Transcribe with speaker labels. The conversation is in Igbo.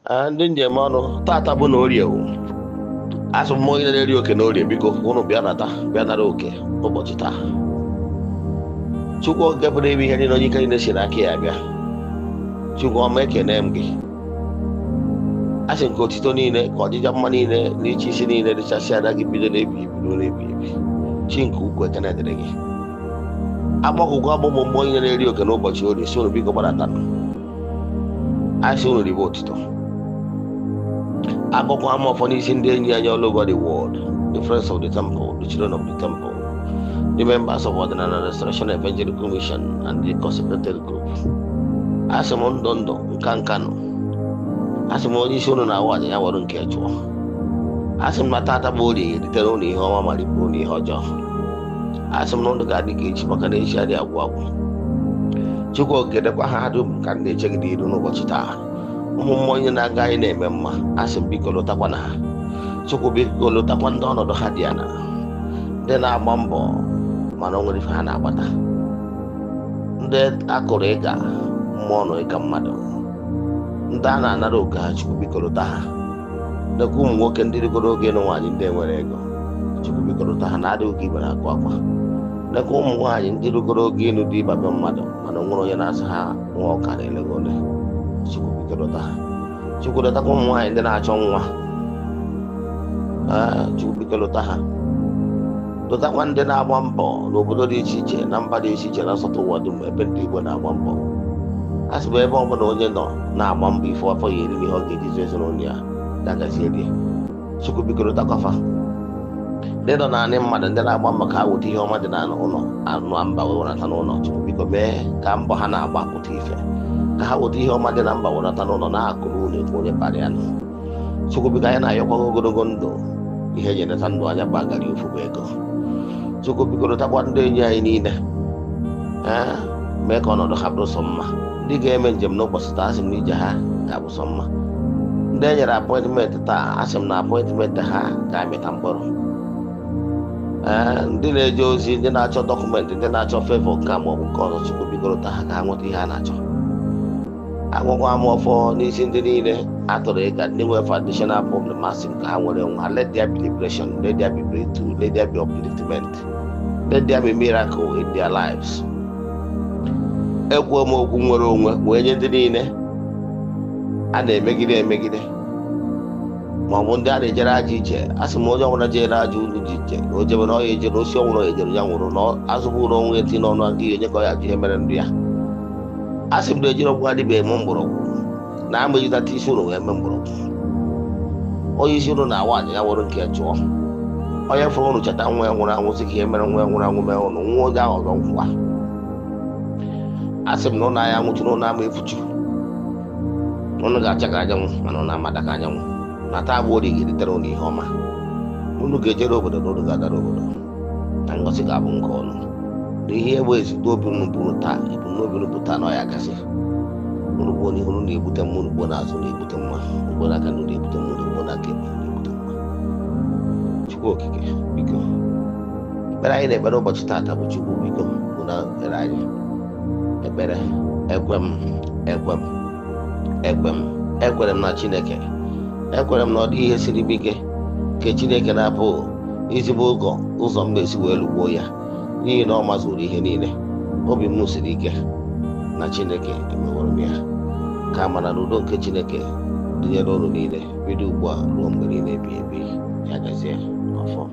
Speaker 1: ndị njem ọnụ tata bụ na orie asụ mmụọ onye na-eri oke na orie biko ụnụ bịa nara oke ụbọchị taa. Chukwu oge pụrụ ime ihe niile onye ike niile si n'aka ya bịa. Chukwu ọma ekene m gị, asị nke otito niile ka ọdịja mma niile na iche isi niile dịchasị ada gị bido na-ebi ebi na-ebi ebi. Chi nke ukwu ekene dịrị gị. Agbakụkọ agbụgbọ mmụọ onye na-eri oke n'ụbọchị orie si ụnụ biko gbadatanụ, asị ụnụ ribe otito. Akụkọ ama ọfọ n'isi ndị enyi anyị all over the world, the friends of the temple, the children of the temple, the members of Ordinary Restoration Evangelical Mission and the consecrated group. Asị m ndụ nka nọ, asị m onye isi ụnụ na-awụ aja ya were nke chụọ. Asị m na tata bụ orie eritere ụnụ ihe ọma ma ripụ ụnụ ihe ọjọọ. Asị m na ndụ ga-adị ka echi maka na echi adị agwụ agwụ. Chukwu okedekwa ha dum ka m na-echegide iru n'ụbọchị taa. Ụmụ mmụọ onye na-aga anyị na-eme mma, asị m biko lụtakwa na ha. Chukwu biko lụtakwa ndị ọnọdụ ha dị ana, ndị na-agba mbọ mana o nwere ife ha na-agbata, ndị akụrụ ịga mmụọ nọ ịka mmadụ, ndị a na-anara oke ha. Chukwu biko lụta ha. Nekwa ụmụ nwoke ndị rigoro oge na nwaanyị ndị enwere ego, Chukwu biko lụta ha na-adịghị oge ibere akwa akwa. Nekwa ụmụ nwaanyị ndị rigoro oge ịnụ dị ịba be mmadụ mana o nwere onye na-asị ha nwa ọka na-elego ole. Chukwu biko lụta ha. Chukwu lụtakwa ụmụ nwaanyị ndị na-achọ nwa, Chukwu biko lụta ha. Lụtakwa ndị na-agba mbọ n'obodo dị iche iche na mba dị iche iche na nsọtụ ụwa dum ebe ndị Igbo na-agba mbọ. Asị bụ ebe ọbụla onye nọ na-agba mbọ ife afọ ya eri n'ihe ọ ga-ejizi ezinụlọ ya dagazie rie. Chukwu biko lụtakwa fa. Ndị nọ naanị mmadụ ndị na-agba mbọ ka ha weta ihe ọma dị na ụlọ anụ mba wenata n'ụlọ. Chukwu biko mee ka mbọ ha na-agba pụta ife, ka ha weta ihe ọma dị na mba wenata n'ụlọ na-akụrụ ụlọ ekwu onye kparị ya nụ. Chukwu biko anyị na-ayọkwa ogologo ndụ, ihe eji eneta ndụ anya bụ agara ofu bụ ego. Chukwu biko lụtakwa ndị enyi anyị niile, mee ka ọnọdụ ha bụrụ sọ mma. Ndị ga-eme njem n'ụbọchị taa, asị m na ije ha ga-abụ sọ mma. Ndị e nyere apọịntmentị taa, asị m na apọịntmentị ha ga-amịta mkpụrụ. Ndị na-eje ozi, ndị na-achọ dọkụmentị, ndị na-achọ fevọ nke a maọbụ nke ọzọ, Chukwu biko lụta ha ka ha nweta ihe a na-achọ. Agwụgwọ ama ọfọ n'isi ndị niile atụrụ ịga, ndị nwere foundational problem, asị m ka ha nwere nwa. Let there be liberation, let there be breakthrough, let there be upliftment, let there be miracle in their lives. Ekwuo m okwu nwere onwe wee nye ndị niile a na-emegide maọbụ ndị a na-ejere aja ije. Asị m onye ọbụla jere aja ulu dị iche na o jebe na ọya ejere osi ọnwụrụ ejere ya nwụrụ na azụbụrụ onwe eti n'ọnụ aka ihe onye ka ọ ya ji ihe mere ndụ ya. Asị m na ejiri ọgwụ adịbeghị eme mgbọrọgwụ na ama ejidata isi ụlọ wee mee mgbọrọgwụ. Onye isi ụlọ na-awa aja ya nwere nke chụọ. Onye fụrụ ụnụ cheta nwa ya nwụrụ anwụ sị ka ihe mere nwa ya nwụrụ anwụ mee ụnụ nwa oge ahụ ọzọ nkwa. Asị m na ụlọ anya nwụchu na ụlọ ama efuchu, ụnụ ga-acha ka anyanwụ mana ụlọ amada ka anyanwụ. Na taa bụ orie ga-eritere ụnụ ihe ọma. Ụnụ ga-ejere obodo na ụnụ ga-agara obodo, na ngozi ga-abụ nke ọnụ. Na ihe egbe ezigbo obi unu bụrụ taa, ebumnobi unu bụ taa na ọya gasị. Unu gbuo n'ihu unu na-ebute mma, unu gbuo n'azụ na-ebute mma, ugbo n'aka unu na-ebute mma, unu gbuo n'aka ekpe na-ebute mma. Chukwu okike biko, ekpere anyị na-ekpere ụbọchị taata bụ Chukwu biko bụ na ekpere anyị ekpere. Ekwere m na Chineke, ekwere m na ọ dị ihe siri m ike nke Chineke na-apụ izigbo ụzọ m ga-esi wee lụgbuo ya, n'ihi na ọ mazuru ihe niile. Obi m siri ike na Chineke emeworo m ya. Ka amara na udo nke Chineke dịnyere ụnụ niile bido ugbu a ruo mgbe niile ebighị ebi. Ya gazie ọfọ.